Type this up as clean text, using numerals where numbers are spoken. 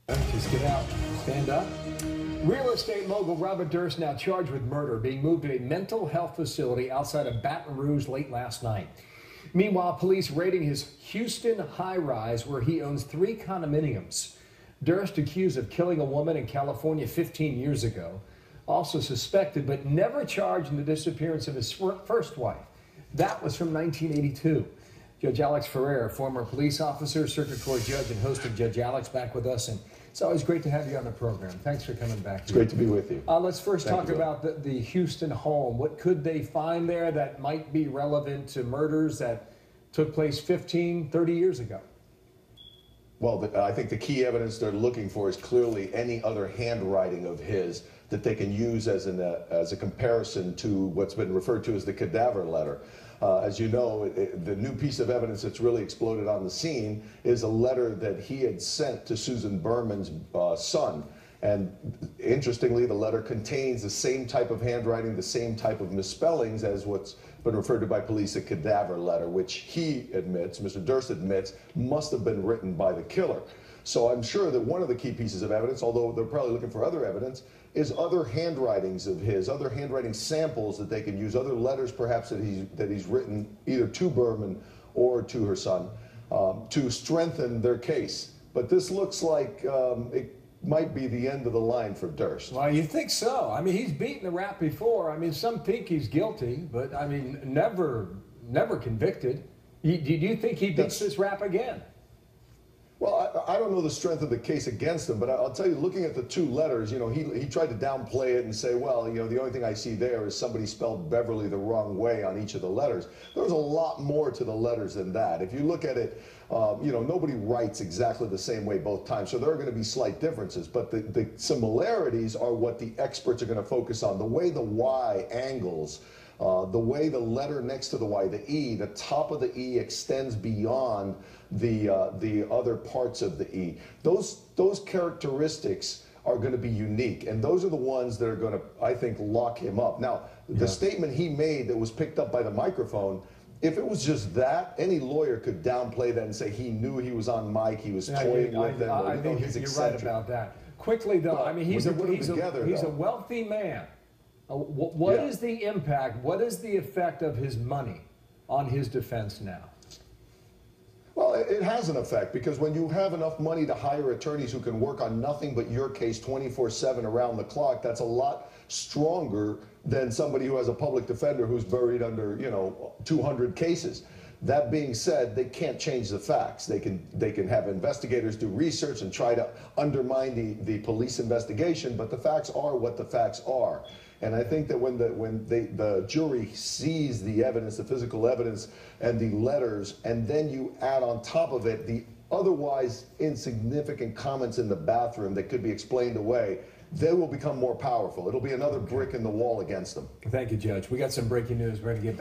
Just get out, stand up. Real estate mogul Robert Durst now charged with murder, being moved to a mental health facility outside of Baton Rouge late last night. Meanwhile, police raiding his Houston high-rise where he owns 3 condominiums. Durst, accused of killing a woman in California 15 years ago, also suspected but never charged in the disappearance of his first wife. That was from 1982. Judge Alex Ferrer, former police officer, circuit court judge, and host of Judge Alex, back with us. And it's always great to have you on the program. Thanks for coming back. It's great to be with you. Let's first talk about the Houston home. What could they find there that might be relevant to murders that took place 15, 30 years ago? Well, I think the key evidence they're looking for is clearly any other handwriting of his that they can use as a comparison to what's been referred to as the cadaver letter. As you know, the new piece of evidence that's really exploded on the scene is a letter that he had sent to Susan Berman's son. And interestingly, the letter contains the same type of handwriting, the same type of misspellings as what's been referred to by police a cadaver letter, which he admits, Mr. Durst admits, must have been written by the killer. So I'm sure that one of the key pieces of evidence, although they're probably looking for other evidence, is other handwritings of his, other handwriting samples that they can use, other letters perhaps that he's written either to Berman or to her son to strengthen their case. But this looks like it might be the end of the line for Durst. Well, you think so? I mean, he's beaten the rap before. I mean, some think he's guilty, but I mean, never convicted. Do you think he beats this rap again? Well, I don't know the strength of the case against him, but I'll tell you, looking at the 2 letters, you know, he tried to downplay it and say, well, you know, the only thing I see there is somebody spelled Beverly the wrong way on each of the letters. There was a lot more to the letters than that. If you look at it, you know, nobody writes exactly the same way both times, so there are going to be slight differences, but the similarities are what the experts are going to focus on. The way the Y angles, the way the letter next to the Y, the E, the top of the E extends beyond the other parts of the E. Those characteristics are going to be unique, and those are the ones that are going to, I think, lock him up. Now, the statement he made that was picked up by the microphone, if it was just that, any lawyer could downplay that and say he knew he was on mic, he was toying with them. I think you're right about that. Quickly, though, I mean, he's a wealthy man. What is the impact, what is the effect of his money on his defense now? Well, it has an effect, because when you have enough money to hire attorneys who can work on nothing but your case 24/7 around the clock, that's a lot stronger than somebody who has a public defender who's buried under, you know, 200 cases. That being said, they can't change the facts. They can have investigators do research and try to undermine the police investigation, but the facts are what the facts are. And I think that when the jury sees the evidence, the physical evidence and the letters, and then you add on top of it the otherwise insignificant comments in the bathroom that could be explained away, they will become more powerful. It'll be another brick in the wall against them. Thank you, Judge. We got some breaking news. We're going to get